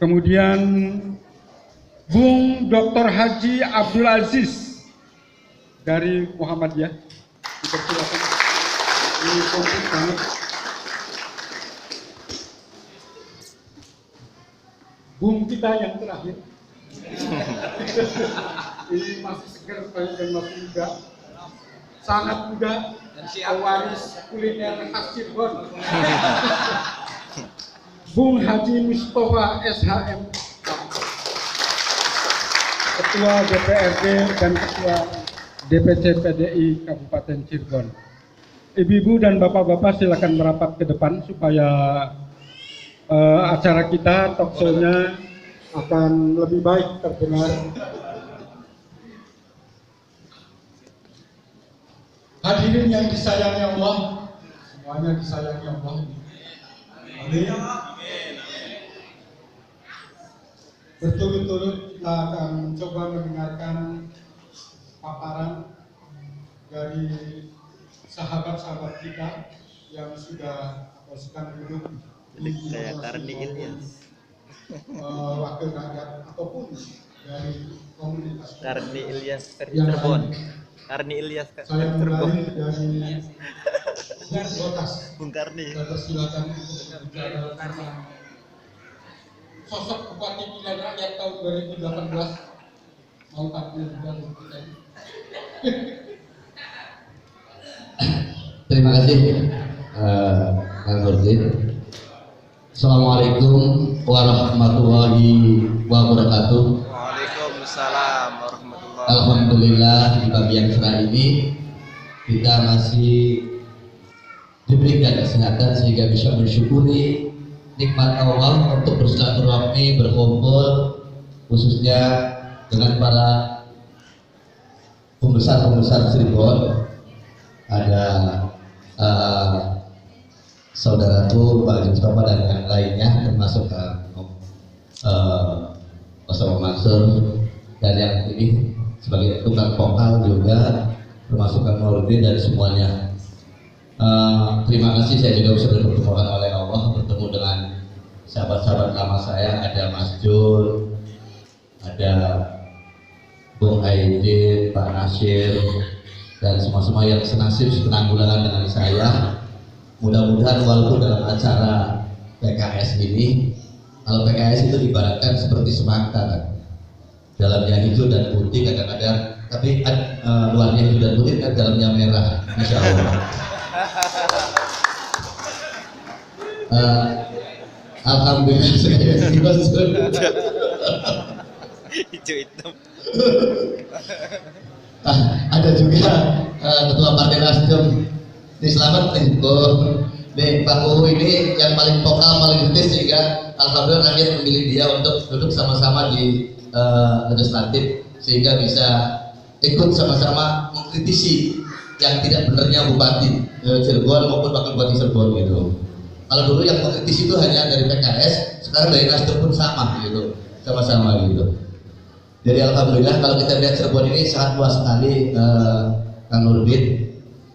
Kemudian Bung Dr. Haji Abdul Aziz dari Muhammadiyah. Dipersilakan. Ini komplit banget. Bung kita yang terakhir. Ini masih segar dan masih muda. Sangat muda. Pewaris kuliner khas Cirebon. Bung Haji Mustafa SHM, Ketua DPRD dan Ketua DPC PDI Kabupaten Cirebon. Ibu-ibu dan bapak-bapak silakan merapat ke depan supaya acara kita, talk show-nya akan lebih baik terdengar. Hadirin yang disayangi Allah, semuanya disayangi Allah. Amin. Berturut-turut kita akan coba mendengarkan paparan dari sahabat-sahabat kita yang sudah sedang duduk di wakil rakyat ataupun dari komunitas Karni Ilyas Cirebon. Karni Ilyas Cirebon. Dari Bung Karni. Silakan untuk bicara tentang sosok Bupati Pilihan Rakyat tahun 2018 mau tampil dari kita. Terima kasih Kang Nurdin. Assalamualaikum warahmatullahi wabarakatuh. Waalaikumsalam warahmatullahi wabarakatuh. Alhamdulillah di pagi yang cerah ini kita masih diberikan kesehatan sehingga bisa mensyukuri nikmat Allah untuk bersilaturahmi, berkumpul khususnya dengan para pembesar-pembesar Cirebon. Ada saudaraku Pak Haji Mustafa dan yang lainnya, termasuk Mas Mansur dan yang ini sebagai tukang vokal juga, termasuk Kang Nurdin dan semuanya. Terima kasih saya juga bisa dipertemukan oleh Allah, bertemu dengan sahabat-sahabat lama saya, ada Mas Jul, ada Bung Aidin, Pak Nasir, dan semua-semua yang senasib penanggulangan dengan saya. Mudah-mudahan walaupun dalam acara PKS ini, kalau PKS itu ibaratkan seperti semangka kan, dalamnya hijau dan putih kadang-kadang, tapi luarnya hijau dan putih kan dalamnya merah, insya Allah. Alhamdulillah saya Hijau hitam. ada juga ketua partai Nasdem di Selamat di Pak Uhu ini yang paling vokal, paling kritis, sehingga alhamdulillah rakyat memilih dia untuk duduk sama-sama di legislatif sehingga bisa ikut sama-sama mengkritisi yang tidak benarnya Bupati Cirebon maupun Wakil Bupati Cirebon gitu. Kalau dulu yang mengkritisi itu hanya dari PKS, sekarang dari Nasdem pun sama gitu, sama-sama gitu. Jadi alhamdulillah kalau kita lihat Cirebon ini sangat luas sekali, Kang Nurdin.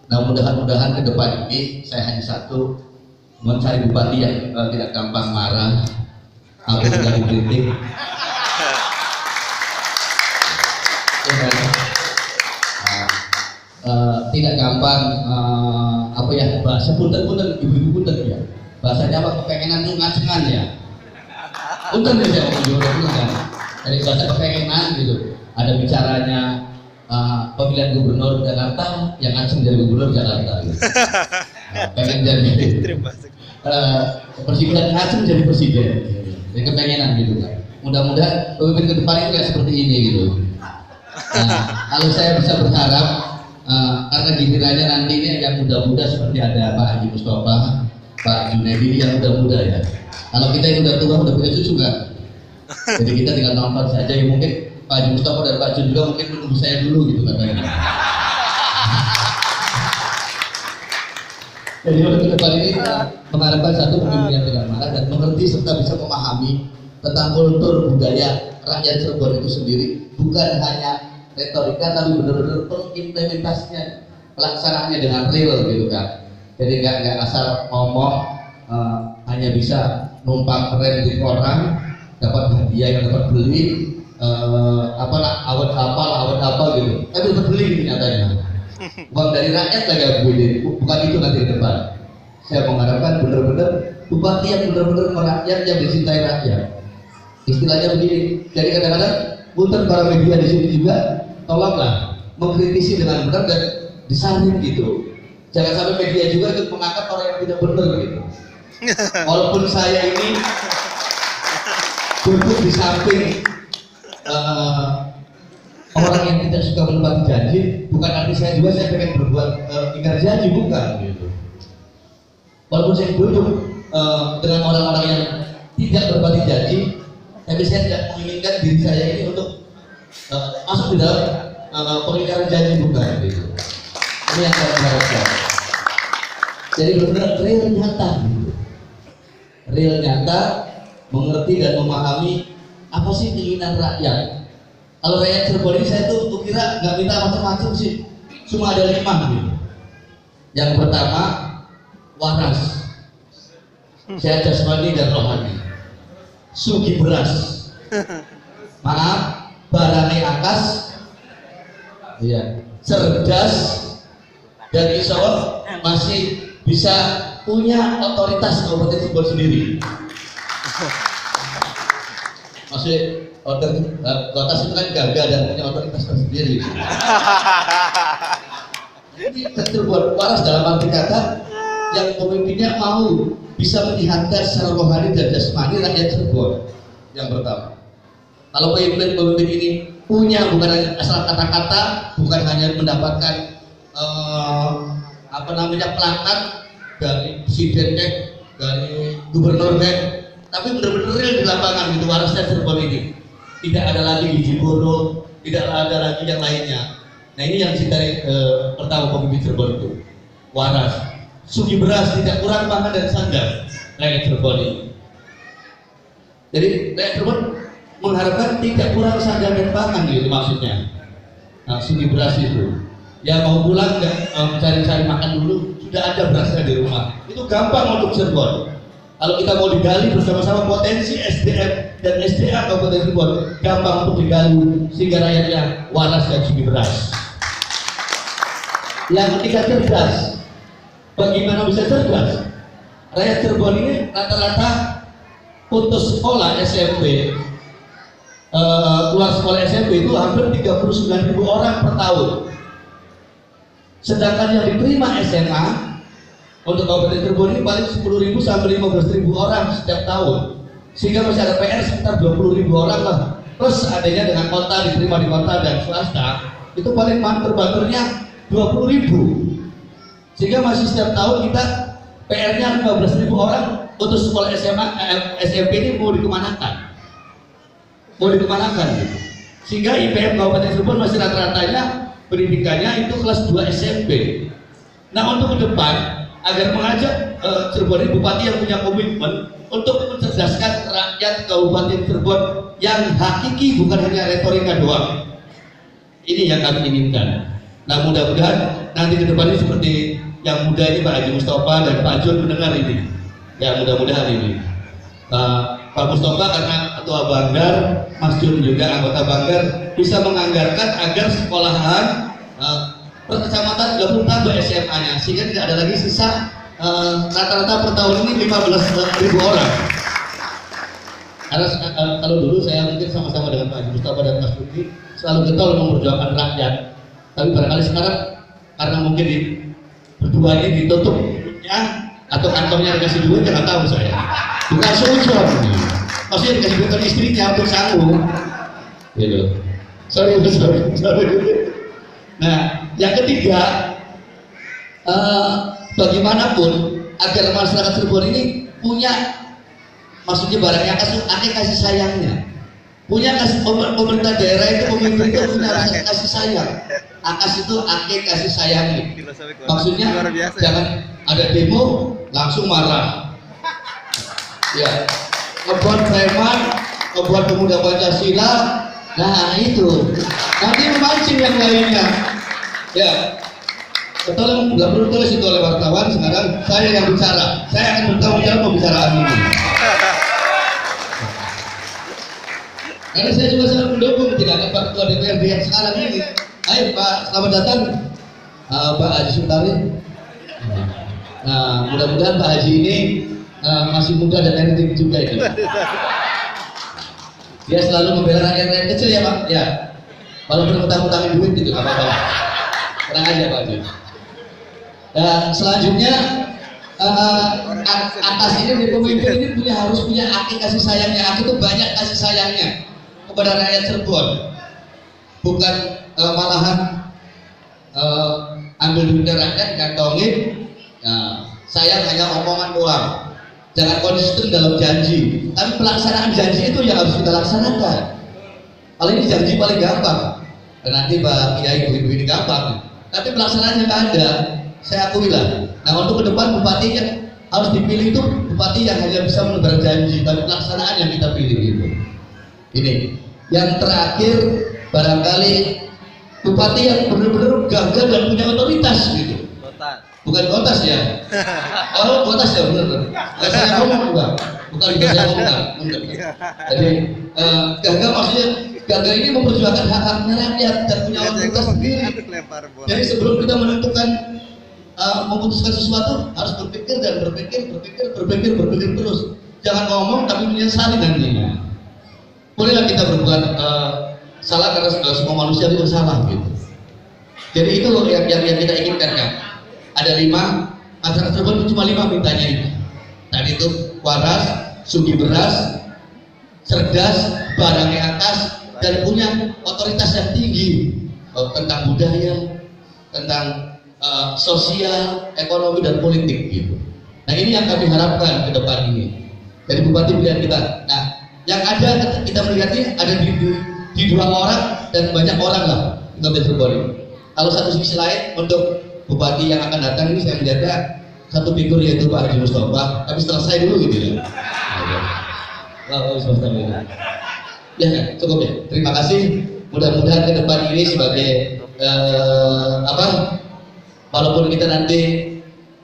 Nah mudah-mudahan ke depan ini saya hanya satu, mencari bupati yang tidak gampang marah, apa yang dikritik. Tidak gampang apa ya, bahasa punten-punten, ibu-ibu punten ya. Bahasanya apa, kepengenan itu ngacengan ya. Punten ya saya ngomong kan. Dari bahasa kepengenan gitu. Ada bicaranya pemilihan gubernur Jakarta, yang ngaceng jadi gubernur Jakarta gitu. Pengen jadi presiden, ngaceng jadi presiden. Jadi kepengenan gitu kan. Mudah-mudahan pemimpin ke depan itu kayak seperti ini gitu. Kalau saya bisa berharap, karena gilirannya nanti ini yang muda-muda seperti ada Pak Haji Mustafa, Pak Junaidi yang muda-muda ya. Kalau kita yang udah tua, udah punya cucu nggak? Jadi kita tinggal nonton saja ya, mungkin Pak Haji Mustafa dan Pak Jun juga mungkin menunggu saya dulu gitu katanya. Jadi untuk ke depan ini mengharapkan satu pemimpin yang tidak marah dan mengerti serta bisa memahami tentang kultur budaya rakyat Cirebon itu sendiri, bukan hanya retorika tapi benar-benar pengimplementasinya, pelaksanaannya dengan real gitu kan. Jadi nggak asal ngomong, hanya bisa numpang keren di koran dapat hadiah, yang dapat beli awet apa gitu. Tapi dapat beli gitu nyatanya. Uang dari rakyat lagi begini, bukan itu nanti ke depan. Saya mengharapkan benar-benar bupati yang benar-benar merakyat, yang dicintai rakyat. Istilahnya begini. Jadi kadang-kadang punten para media di sini juga, tolonglah mengkritisi dengan benar dan disaring gitu. Jangan sampai media juga ikut mengangkat orang yang tidak benar gitu. Walaupun saya ini duduk di samping orang yang tidak suka menepati janji, bukan arti saya juga saya pengen berbuat ingkar janji, bukan gitu. Walaupun saya duduk dengan orang-orang yang tidak berpati janji, tapi saya tidak menginginkan diri saya ini untuk masuk di dalam pengingkaran janji, bukan gitu. Ini yang saya harapkan. Jadi benar-benar real nyata gitu. Real nyata, mengerti dan memahami apa sih keinginan rakyat. Kalau rakyat Cirebon ini saya tuh kira nggak minta macam-macam sih, cuma ada 5 gitu. Yang pertama, waras, sehat jasmani dan rohani, sugi beras, maaf, barane akas, iya, cerdas, dan insya Allah masih bisa punya otoritas Kabupaten Cirebon sendiri. Maksudnya otoritas itu kan gagah dan punya otoritas tersendiri. Ini Cirebon waras dalam arti kata yang pemimpinnya mau bisa menyehatkan secara rohani dan jasmani rakyat Cirebon. Yang pertama, kalau pemimpin ini punya bukan hanya asal kata-kata, bukan hanya mendapatkan pelanggan dari presiden dari gubernur tapi benar-benar real di lapangan gitu. Warasnya Cirebon ini tidak ada lagi gizi buruk, tidak ada lagi yang lainnya. Nah ini yang dari pertama pemimpin Cirebon itu waras, sugi beras, tidak kurang pangan dan sandang rakyat Cirebon ini. Jadi rakyat Cirebon mengharapkan tidak kurang sandang dan pangan gitu maksudnya. Nah, sugi beras itu ya mau pulang nggak cari-cari makan dulu, sudah ada berasnya di rumah. Itu gampang untuk Cirebon. Kalau kita mau digali bersama-sama potensi SDM dan SDA Kabupaten Cirebon, gampang untuk digali sehingga rakyatnya waras dan sugi beras. Yang ketiga, cerdas. Bagaimana bisa cerdas? Rakyat Cirebon ini rata-rata putus sekolah SMP, keluar sekolah SMP itu hampir 39.000 orang per tahun. Sedangkan yang diterima SMA untuk Kabupaten Cirebon ini paling 10.000 sampai 15.000 orang setiap tahun, sehingga masih ada PR sekitar 20.000 orang lah. Plus adanya dengan kota, diterima di kota dan swasta, itu paling banter-banternya 20.000, sehingga masih setiap tahun kita PR-nya 15.000 orang untuk sekolah SMA, SMP ini mau dikemanakan gitu. Sehingga IPM Kabupaten Cirebon masih rata-ratanya pendidikannya itu kelas 2 SMP. Nah untuk ke depan agar mengajak Cirebon ini bupati yang punya komitmen untuk mencerdaskan rakyat Kabupaten Cirebon yang hakiki, bukan hanya retorika doang. Ini yang kami inginkan. Nah mudah-mudahan nanti ke depan ini seperti yang muda ini Pak Haji Mustafa dan Pak Jun mendengar ini. Ya mudah-mudahan ini Pak Mustafa karena ketua Banggar, Mas Jun juga anggota Banggar, bisa menganggarkan agar sekolahan per kecamatan gabung tambah SMA-nya, sehingga tidak ada lagi sisa rata-rata per tahun ini 15.000 orang. Karena kalau dulu saya mungkin sama-sama dengan Pak Haji Mustafa dan Mas Jun selalu getol memperjuangkan rakyat, tapi barangkali sekarang karena mungkin berdua ini ditutup ya, atau kantongnya dikasih duit, nggak tahu saya. Bukan solution, maksudnya dikasih duit istrinya untuk sanggup, gitu. Sorry. Nah, yang ketiga, bagaimanapun agar masyarakat Cirebon ini punya, maksudnya barangnya kasih sayangnya, punya kasih pemerintah daerah itu pemimpin itu punya rasa kasih sayang. Akas itu kasih sayangnya. Maksudnya jangan ada demo langsung marah. Ya, ngebuat preman, ngebuat pemuda Pancasila, nah itu nanti memancing yang lainnya. Ya, tolong nggak perlu tulis itu oleh wartawan. Sekarang saya yang bicara, saya akan bertanggung jawab pembicaraan ini. Karena saya juga sangat mendukung tidak ada Pak Ketua DPRD yang sekarang ini. Ayo Pak, selamat datang Pak Haji Sultari. Nah, mudah-mudahan Pak Haji ini masih muda dan energi juga itu. Dia selalu membela rakyat kecil ya Pak. Ya, walaupun utang-utangin duit gitu, nggak apa-apa. Tenang aja Pak Haji. Dan selanjutnya atas ini pemimpin ini harus punya akik kasih sayangnya. Akik itu banyak kasih sayangnya kepada rakyat Cirebon, bukan malahan ambil duit rakyat kantongin. Nah, sayang hanya omongan doang, jangan konsisten dalam janji, tapi pelaksanaan janji itu yang harus kita laksanakan. Kalau ini janji paling gampang, dan nanti Pak Kiai ibu ini gampang, tapi pelaksanaannya nggak ada. Saya akui lah. Nah, untuk ke depan bupati yang harus dipilih itu bupati yang hanya bisa menebar janji, tapi pelaksanaan yang kita pilih itu. Ini yang terakhir, barangkali bupati yang benar-benar gagal dan punya otoritas gitu. Bukan kotas ya. Oh, kotas ya benar. Bukan saya ngomong juga. Bukan saya ngomong. Jadi gagal maksudnya gagal ini memperjuangkan hak-haknya rakyat dan punya otoritas sendiri. Jadi sebelum kita menentukan memutuskan sesuatu harus berpikir dan berpikir terus. Jangan ngomong tapi menyesali nantinya. Bolehlah kita berbuat salah karena semua manusia itu salah gitu. Jadi itu loh yang kita inginkan kan. Ada 5, masyarakat Cirebon itu cuma 5 mintanya itu. Tadi itu waras, sugih beras, cerdas, barangnya atas, dan punya otoritas yang tinggi tentang budaya, tentang sosial, ekonomi dan politik gitu. Nah ini yang kami harapkan ke depan ini dari bupati pilihan kita. Nah yang ada kita melihatnya ada di 2 orang dan banyak orang lah di Kota Cirebon ini. Kalau satu sisi lain untuk bupati yang akan datang ini saya melihatnya satu figur yaitu Pak Haji Mustafa, tapi setelah saya dulu gitu ya. Ya kan, cukup ya. Terima kasih. Mudah-mudahan ke depan ini sebagai walaupun kita nanti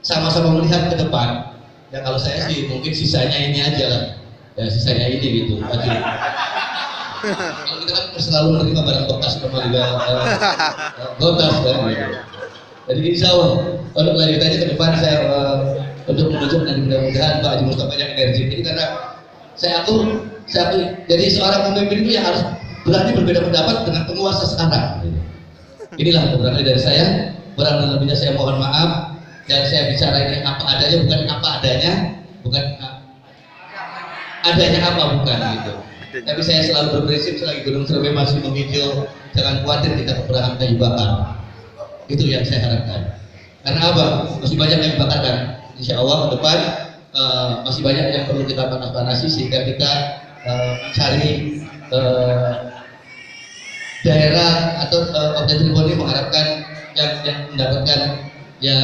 sama-sama melihat ke depan, ya kalau saya sih mungkin sisanya ini aja lah, ya sisanya ini gitu. Kalau kita kan selalu menerima barang bekas kembali gotas kan gitu. Jadi insya Allah untuk lanjutannya ke depan saya untuk menunjuk dan mudah-mudahan Pak Haji Mustafa yang energi ini karena saya akui jadi seorang pemimpin itu yang harus berani berbeda pendapat dengan penguasa sekarang. Inilah barangkali dari saya. Kurang dan lebihnya saya mohon maaf dan saya bicara ini apa adanya bukan apa adanya, bukan adanya apa bukan gitu. Tapi saya selalu berprinsip selagi Gunung Serowe masih menghijau, jangan khawatir kita kekurangan kayu bakar. Itu yang saya harapkan. Karena apa? Masih banyak yang dibakar. Insya Allah ke depan masih banyak yang perlu kita panas-panasi sehingga kita mencari daerah atau Kota Cirebon ini mengharapkan yang mendapatkan ya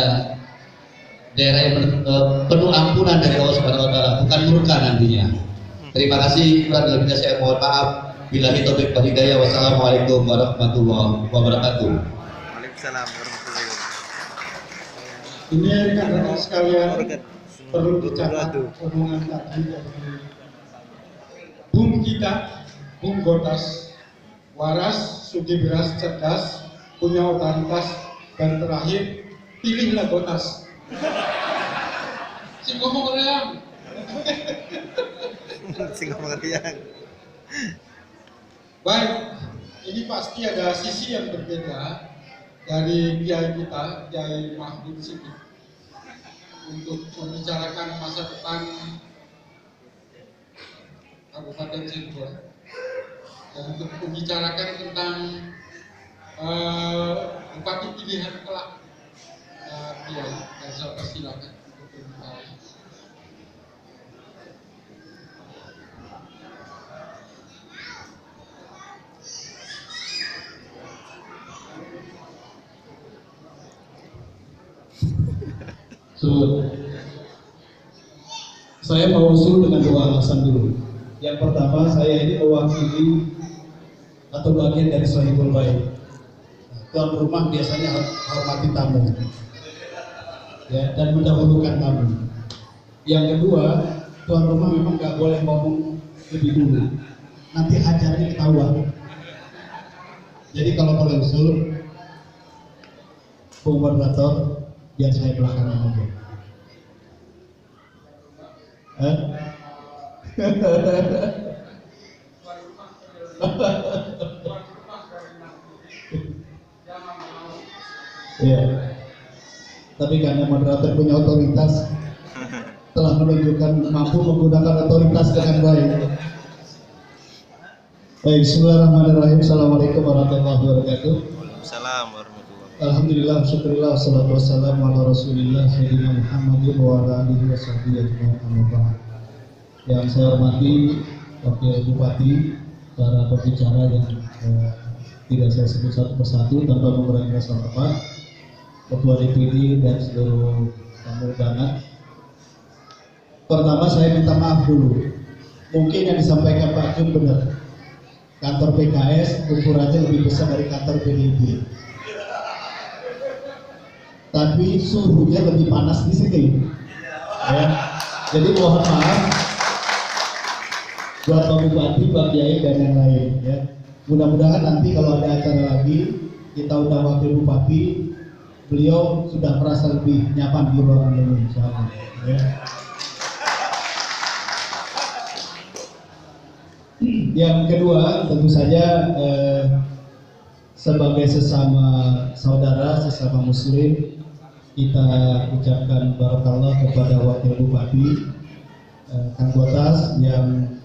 daerah yang penuh ampunan dari Allah Subhanahu Wa Taala, bukan murka nantinya. Terima kasih. Kurang lebihnya saya mohon maaf. Billahi taufiq wal hidayah. Wassalamualaikum warahmatullahi wabarakatuh. Waalaikumsalam warahmatullahi wabarakatuh. Ini rekan-rekan sekalian perlu dicatat omongan tadi dari Bung kita, Bung Gotas, waras, sugih beras, cerdas, punya otoritas, dan terakhir pilihlah Gotas. Si ngomong reang. Si ngomong reang. Baik, ini pasti ada sisi yang berbeda dari kiai kita, Kiai Mahmud Siddiq, untuk membicarakan masa depan Kabupaten Cirebon dan untuk membicarakan tentang bupati pilihan kelak. Kiai, dan saya persilakan untuk berbicara. Saya mau usul dengan 2 alasan dulu. Yang pertama, saya ini mewakili atau bagian dari Sohibul Baik. Tuan rumah biasanya hormati tamu, ya, dan mendahulukan tamu. Yang kedua, tuan rumah memang nggak boleh ngomong lebih dulu. nanti hajarnya ketahuan. Jadi kalau boleh usul, Bung Moderator, biar saya belakangan aja. Iya. Tapi karena moderator punya otoritas, telah menunjukkan mampu menggunakan otoritas dengan baik. Baik, bismillahirrahmanirrahim. Assalamualaikum warahmatullahi wabarakatuh. Waalaikumsalam warahmatullahi. Alhamdulillah, syukurillah, wassalatu wassalamu ala rasulillah Sayyidina Muhammadin wa ala alihi wa sahbihi ajma'in, amma ba'd. Yang saya hormati Wakil Bupati, para pembicara yang tidak saya sebut satu persatu tanpa mengurangi rasa hormat, Ketua DPD dan seluruh tamu undangan. Pertama saya minta maaf dulu, mungkin yang disampaikan Pak Jun benar, kantor PKS ukurannya lebih besar dari kantor PDIP, tapi suhunya lebih panas di sini, ya. Jadi mohon maaf buat Pak Bupati, Pak Kiai dan yang lain, ya. Mudah-mudahan nanti kalau ada acara lagi kita undang Wakil Bupati, beliau sudah merasa lebih nyaman di ruangan ini, insyaallah, ya. Yang kedua, tentu saja sebagai sesama saudara, sesama muslim, kita ucapkan barakallah kepada Wakil Bupati Kang Botas yang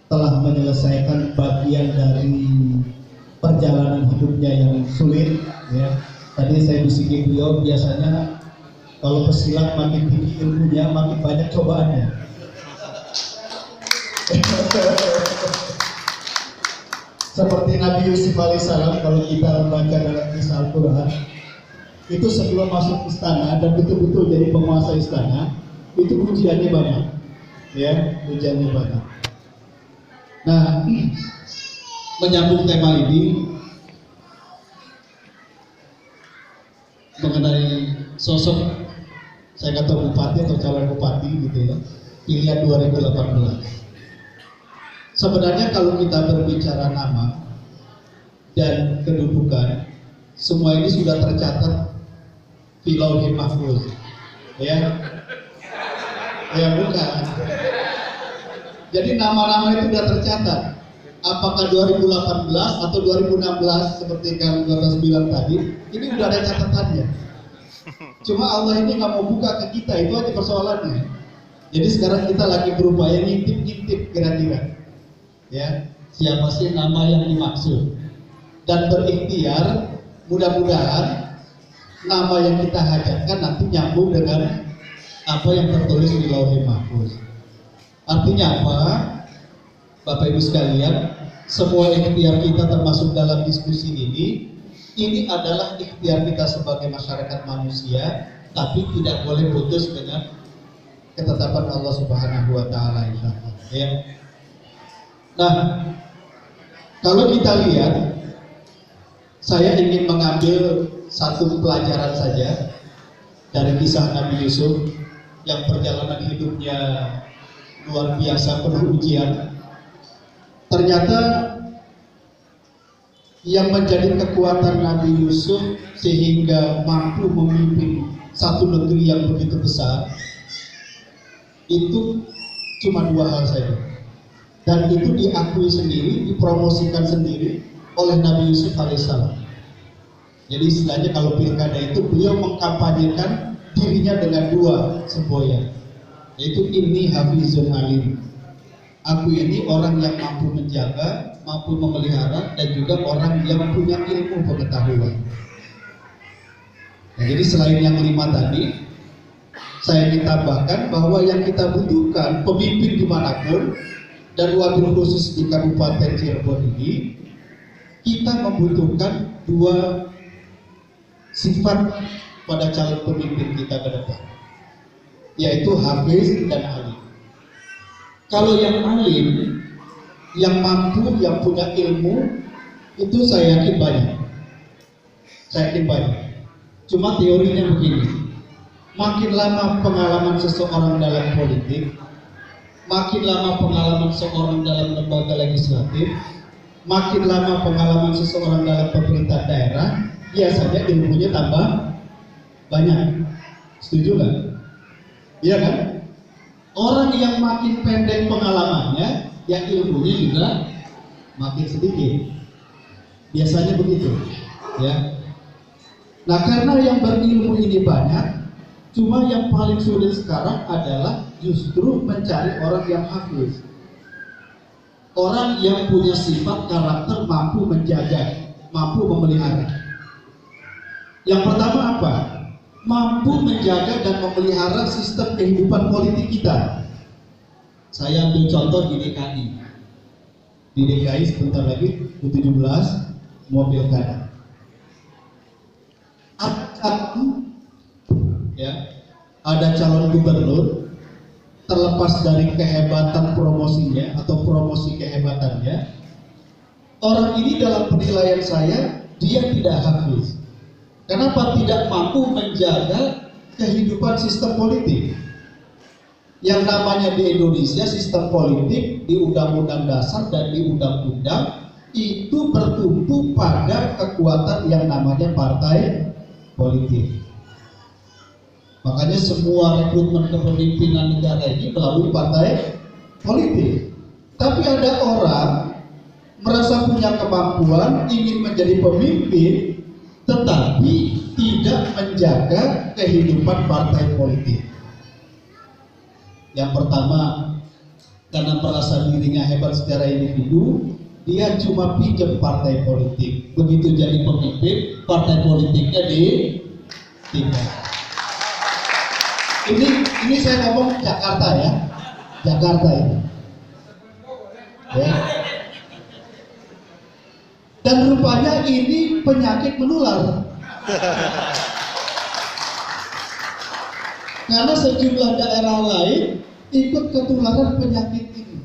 telah menyelesaikan bagian dari perjalanan hidupnya yang sulit, ya. Tadi saya bisikin beliau, biasanya kalau pesilat makin tinggi ilmunya makin banyak cobaannya. Seperti Nabi Yusuf alaihissalam, kalau kita membaca dalam kisah Al-Quran, itu sebelum masuk istana dan betul-betul jadi penguasa istana, itu ujiannya banyak, ya, ujiannya banyak. Nah, menyambung tema ini mengenai sosok, saya kata bupati atau calon bupati gitu ya, pilihan 2018. Sebenarnya kalau kita berbicara nama dan kedudukan, semua ini sudah tercatat di Lauhul Mahfuz, ya. Ya bukan. Jadi nama-nama itu sudah tercatat. Apakah 2018 atau 2016 seperti Kang Botas bilang tadi, ini udah ada catatannya. Cuma Allah ini nggak mau buka ke kita, itu aja persoalannya. Jadi sekarang kita lagi berupaya ngintip-ngintip kira-kira, ya, siapa sih nama yang dimaksud, dan berikhtiar mudah-mudahan nama yang kita hajatkan nanti nyambung dengan apa yang tertulis di Lauhul Mahfuz. Artinya apa, Bapak Ibu sekalian, semua ikhtiar kita termasuk dalam diskusi ini adalah ikhtiar kita sebagai masyarakat manusia, tapi tidak boleh putus dengan ketetapan Allah Subhanahu wa taala, insyaallah, ya. Nah, kalau kita lihat, saya ingin mengambil satu pelajaran saja dari kisah Nabi Yusuf yang perjalanan hidupnya luar biasa penuh ujian. Ternyata yang menjadi kekuatan Nabi Yusuf sehingga mampu memimpin satu negeri yang begitu besar itu cuma dua hal saja. Dan itu diakui sendiri, dipromosikan sendiri oleh Nabi Yusuf alaihissalam. Jadi istilahnya kalau pilkada itu beliau mengkampanyekan dirinya dengan dua semboyan, yaitu inni hafizun alim. Aku ini orang yang mampu menjaga, mampu memelihara, dan juga orang yang punya ilmu pengetahuan. Nah, jadi selain yang 5 tadi, saya ingin tambahkan bahwa yang kita butuhkan pemimpin dimanapun, dan wabil khusus di Kabupaten Cirebon ini, kita membutuhkan dua sifat pada calon pemimpin kita ke depan, yaitu hafiz dan alim. Kalau yang alim, yang mampu, yang punya ilmu, itu saya yakin banyak. Cuma teorinya begini, makin lama pengalaman seseorang dalam politik, makin lama pengalaman seorang dalam lembaga legislatif, makin lama pengalaman seseorang dalam pemerintah daerah, biasanya ilmunya tambah banyak. Setuju nggak? Iya kan? Orang yang makin pendek pengalamannya, yang ilmunya juga makin sedikit. Biasanya begitu, ya. Nah, karena yang berilmu ini banyak, cuma yang paling sulit sekarang adalah justru mencari orang yang hafiz. Orang yang punya sifat karakter mampu menjaga, mampu memelihara. Yang pertama apa? Mampu menjaga dan memelihara sistem kehidupan politik kita. Saya ambil contoh di DKI. Di DKI sebentar lagi 17 mau pilkada. Ada calon gubernur, terlepas dari kehebatan promosinya atau promosi kehebatannya, orang ini dalam penilaian saya dia tidak hafiz. Kenapa? Tidak mampu menjaga kehidupan sistem politik. Yang namanya di Indonesia sistem politik di Undang-Undang Dasar dan di Undang-Undang itu bertumpu pada kekuatan yang namanya partai politik. Makanya semua rekrutmen kepemimpinan negara ini melalui partai politik. Tapi ada orang merasa punya kemampuan ingin menjadi pemimpin, tetapi tidak menjaga kehidupan partai politik. Yang pertama, karena merasa dirinya hebat secara individu, dia cuma pinjam partai politik. Begitu jadi pemimpin, partai politiknya ditinggal. Ini saya ngomong Jakarta ya, Jakarta ini. Ya. Dan rupanya ini penyakit menular. Karena sejumlah daerah lain ikut ketularan penyakit ini.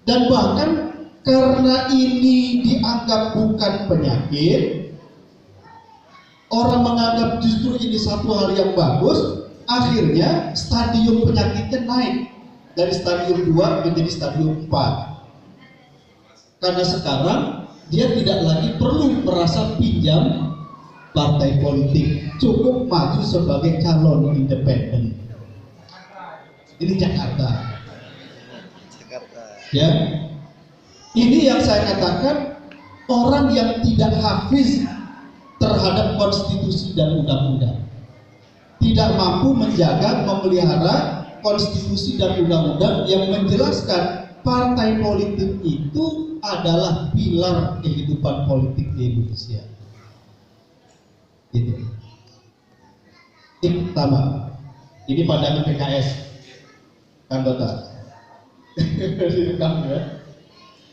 Dan bahkan karena ini dianggap bukan penyakit, orang menganggap justru ini satu hal yang bagus, akhirnya stadium penyakitnya naik dari stadium 2 menjadi stadium 4. Karena sekarang dia tidak lagi perlu merasa pinjam partai politik, cukup maju sebagai calon independen. Ini Jakarta. Ya, ini yang saya katakan orang yang tidak hafiz terhadap konstitusi dan undang-undang, tidak mampu menjaga, memelihara konstitusi dan undang-undang yang menjelaskan partai politik itu adalah pilar kehidupan politik di Indonesia. Itu. Yang pertama, ini pandangan PKS, anggota.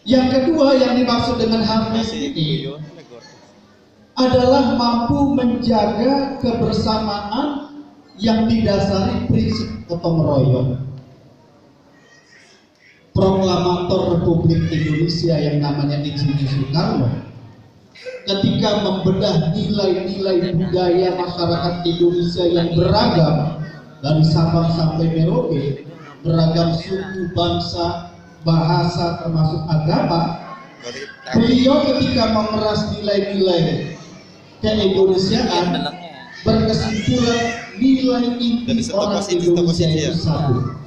Yang kedua yang dimaksud dengan hafiz ini adalah mampu menjaga kebersamaan yang didasari prinsip gotong royong. Proklamator Republik Indonesia yang namanya Insinyur Soekarno ketika membedah nilai-nilai budaya masyarakat Indonesia yang beragam dari Sabang sampai Merauke, beragam suku, bangsa, bahasa, termasuk agama, beliau ketika memeras nilai-nilai keindonesiaan berkesimpulan nilai inti orang Indonesia itu satu.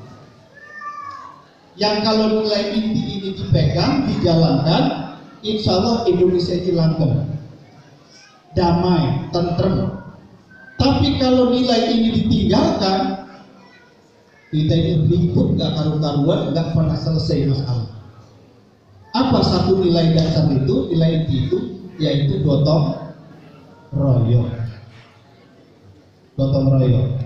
Yang kalau nilai inti ini dipegang, dijalankan, insya Allah Indonesia ini langgeng, damai, tentrem. Tapi kalau nilai ini ditinggalkan, kita ini ribut, gak karu-karuan, gak pernah selesai masalah. Apa satu nilai dasar itu, nilai inti itu, yaitu gotong royong. Gotong royong.